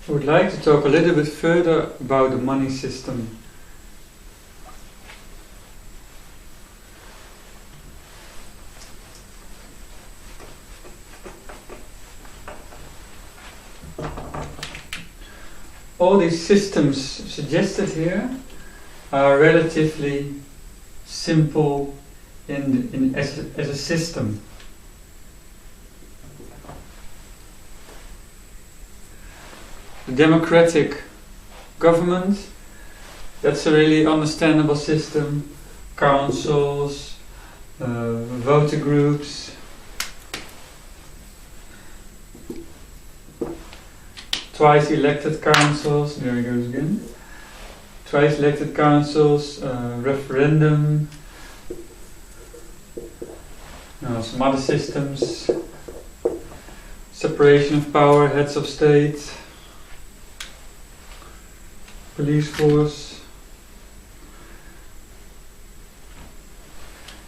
I would like to talk a little bit further about the money system. All these systems suggested here are relatively simple as a system. The democratic government, that's a really understandable system. Councils, voter groups, twice elected councils, there he goes again. Twice elected councils, referendum, some other systems, separation of power, heads of state, police force,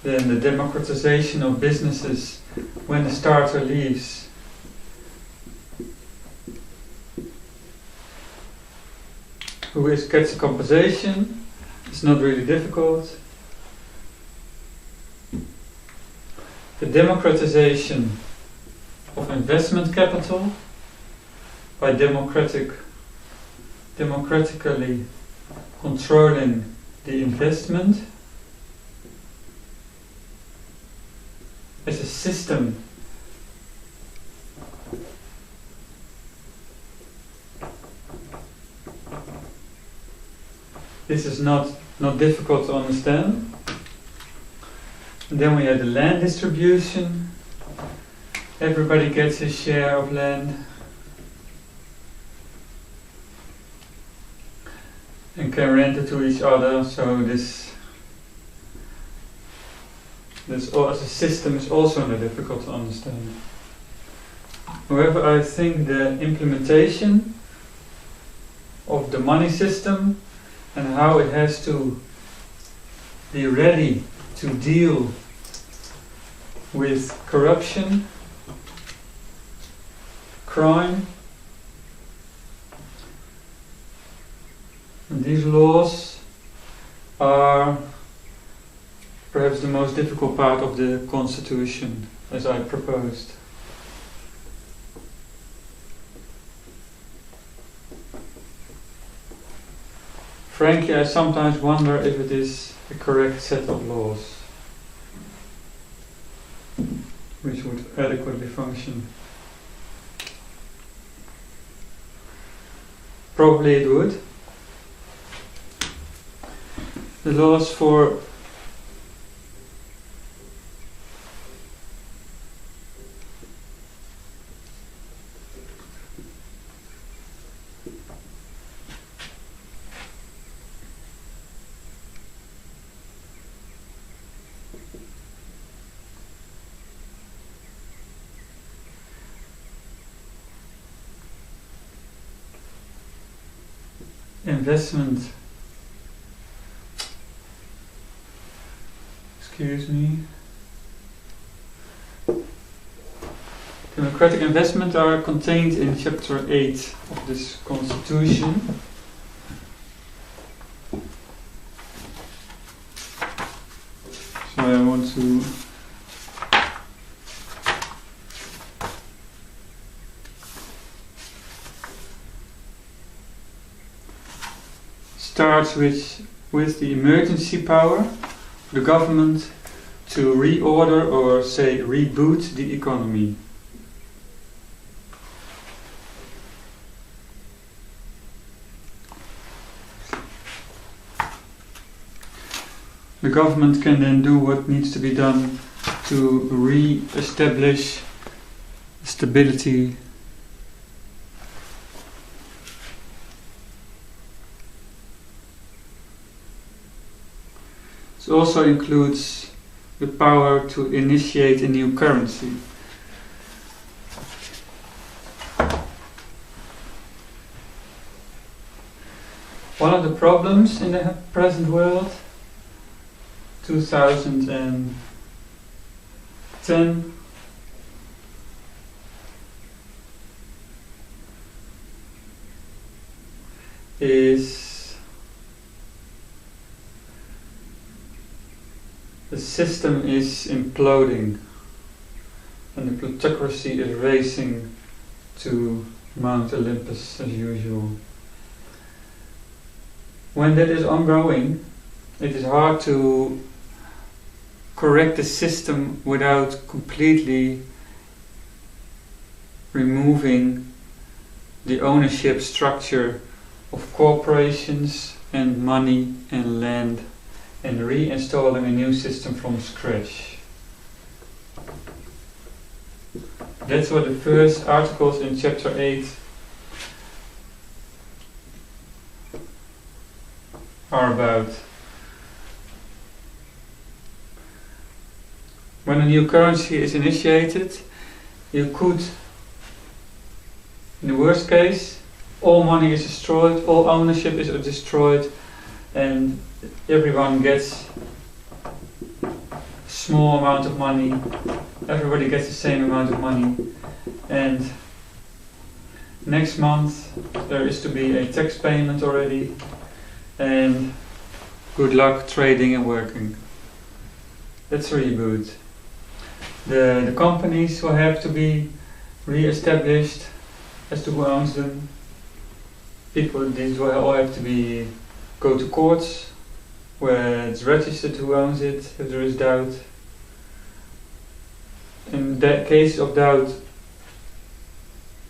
then the democratization of businesses when the starter leaves. Who gets a compensation? It's not really difficult. The democratization of investment capital by democratically controlling the investment as a system. This is not difficult to understand. And then we have the land distribution. Everybody gets his share of land and can rent it to each other. So this as a system is also not difficult to understand. However, I think the implementation of the money system and how it has to be ready to deal with corruption, crime, and these laws are perhaps the most difficult part of the Constitution, as I proposed. Frankly, I sometimes wonder if it is the correct set of laws which would adequately function. Probably it would. The laws for investment, democratic investment are contained in chapter 8 of this Constitution. So I want to starts with the emergency power for the government to reorder or say reboot the economy. The government can then do what needs to be done to re-establish stability . It also includes the power to initiate a new currency. One of the problems in the present world, 2010, is the system is imploding and the plutocracy is racing to Mount Olympus as usual. When that is ongoing, it is hard to correct the system without completely removing the ownership structure of corporations and money and land and reinstalling a new system from scratch. That's what the first articles in chapter 8 are about. When a new currency is initiated, you could, in the worst case, all money is destroyed, all ownership is destroyed, and everyone gets a small amount of money, everybody gets the same amount of money, and next month there is to be a tax payment already, and good luck trading and working. That's a reboot. The companies will have to be re-established as to who owns them. People, these will all have to be go to courts where it's registered who owns it if there is doubt. In that case of doubt,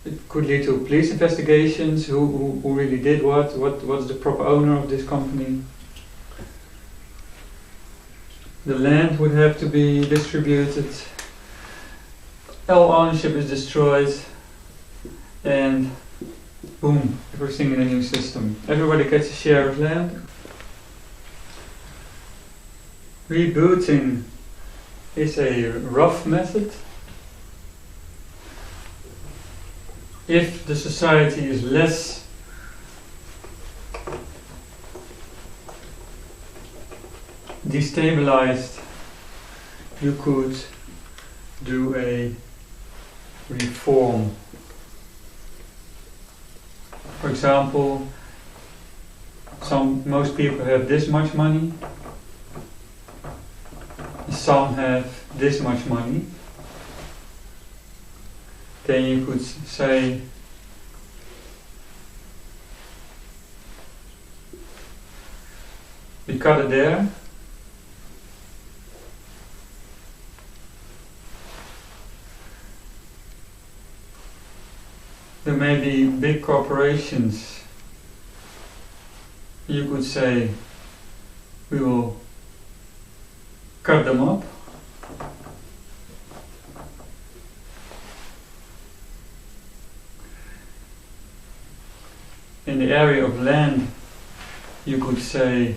it could lead to police investigations, who really did what's the proper owner of this company. The land would have to be distributed, all ownership is destroyed, and boom, everything in a new system. Everybody gets a share of land. Rebooting is a rough method. If the society is less destabilized, you could do a reform. For example, most people have this much money, some have this much money. Then you could say we cut it there. There may be big corporations. You could say we will cut them up. In the area of land, you could say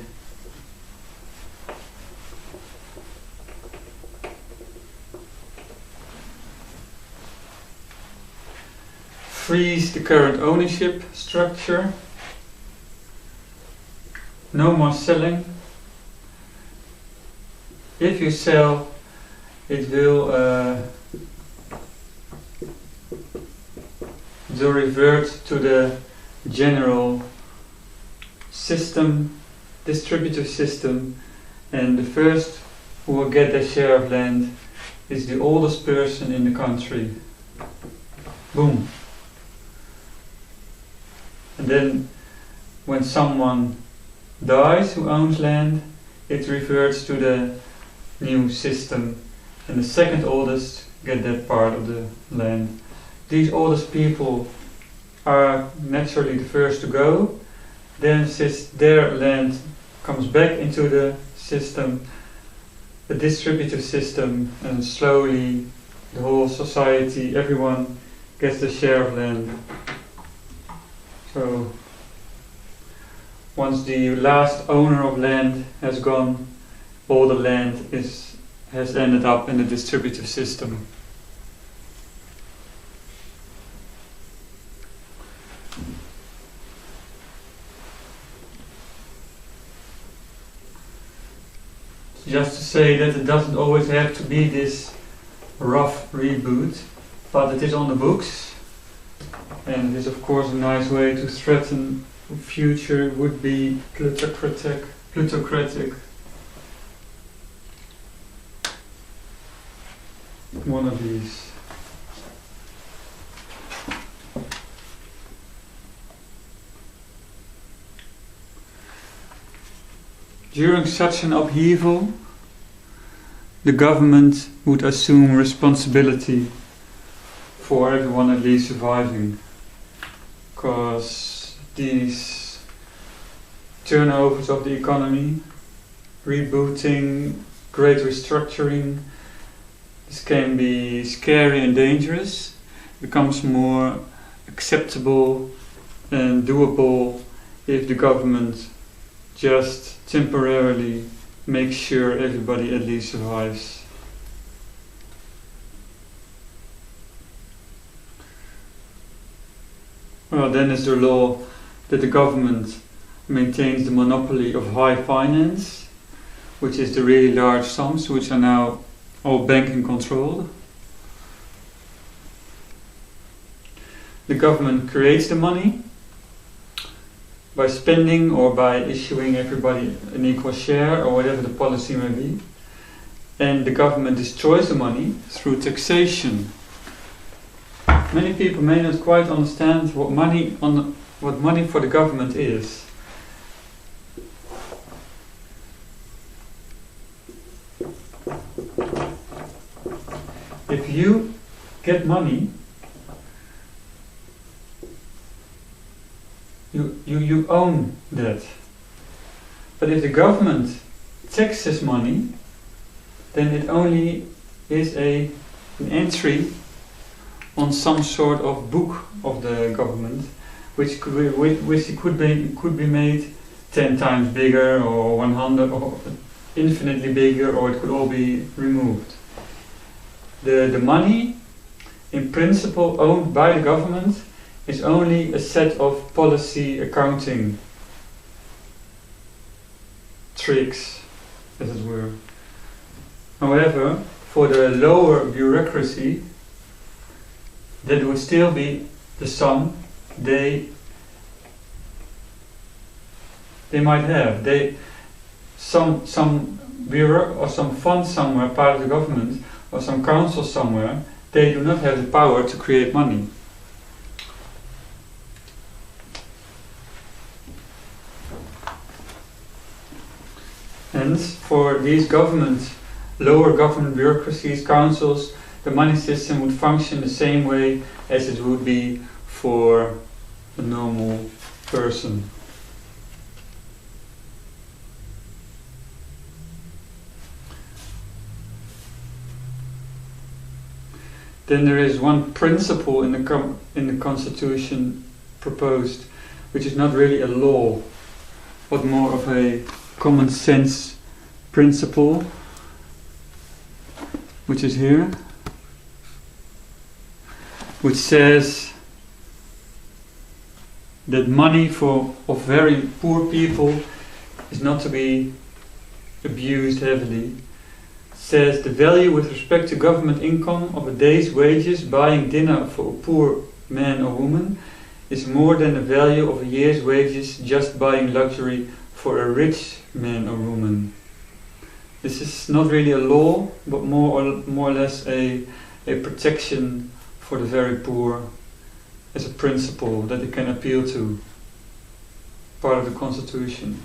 freeze the current ownership structure, no more selling. If you sell, it will revert to the general system, distributive system, and the first who will get their share of land is the oldest person in the country. Boom. And then when someone dies who owns land, it reverts to the new system, and the second oldest get that part of the land. These oldest people are naturally the first to go. Then since their land comes back into the system, the distributive system, and slowly the whole society, everyone gets their share of land. So once the last owner of land has gone, all the land has ended up in the distributive system. Just to say that it doesn't always have to be this rough reboot, but it is on the books, and it is of course a nice way to threaten future would be plutocratic. One of these. During such an upheaval, the government would assume responsibility for everyone at least surviving, because these turnovers of the economy, rebooting, great restructuring, this can be scary and dangerous. It becomes more acceptable and doable if the government just temporarily makes sure everybody at least survives. Well, then is the law that the government maintains the monopoly of high finance, which is the really large sums which are now all banking controlled. The government creates the money by spending or by issuing everybody an equal share or whatever the policy may be. And the government destroys the money through taxation. Many people may not quite understand what money for the government is. If you get money, you own that. But if the government taxes money, then it only is an entry on some sort of book of the government, which could be made 10 times bigger or 100 or infinitely bigger, or it could all be removed. The money, in principle owned by the government, is only a set of policy accounting tricks, as it were. However, for the lower bureaucracy, that would still be the sum they might have. Some bureau or some fund somewhere, part of the government, or some council somewhere, they do not have the power to create money. Hence, for these lower government bureaucracies, councils, the money system would function the same way as it would be for a normal person. Then there is one principle in the Constitution proposed, which is not really a law, but more of a common sense principle, which is here, which says that money of very poor people is not to be abused heavily. It says the value with respect to government income of a day's wages buying dinner for a poor man or woman is more than the value of a year's wages just buying luxury for a rich man or woman. This is not really a law, but more or less a protection for the very poor as a principle that they can appeal to, part of the Constitution.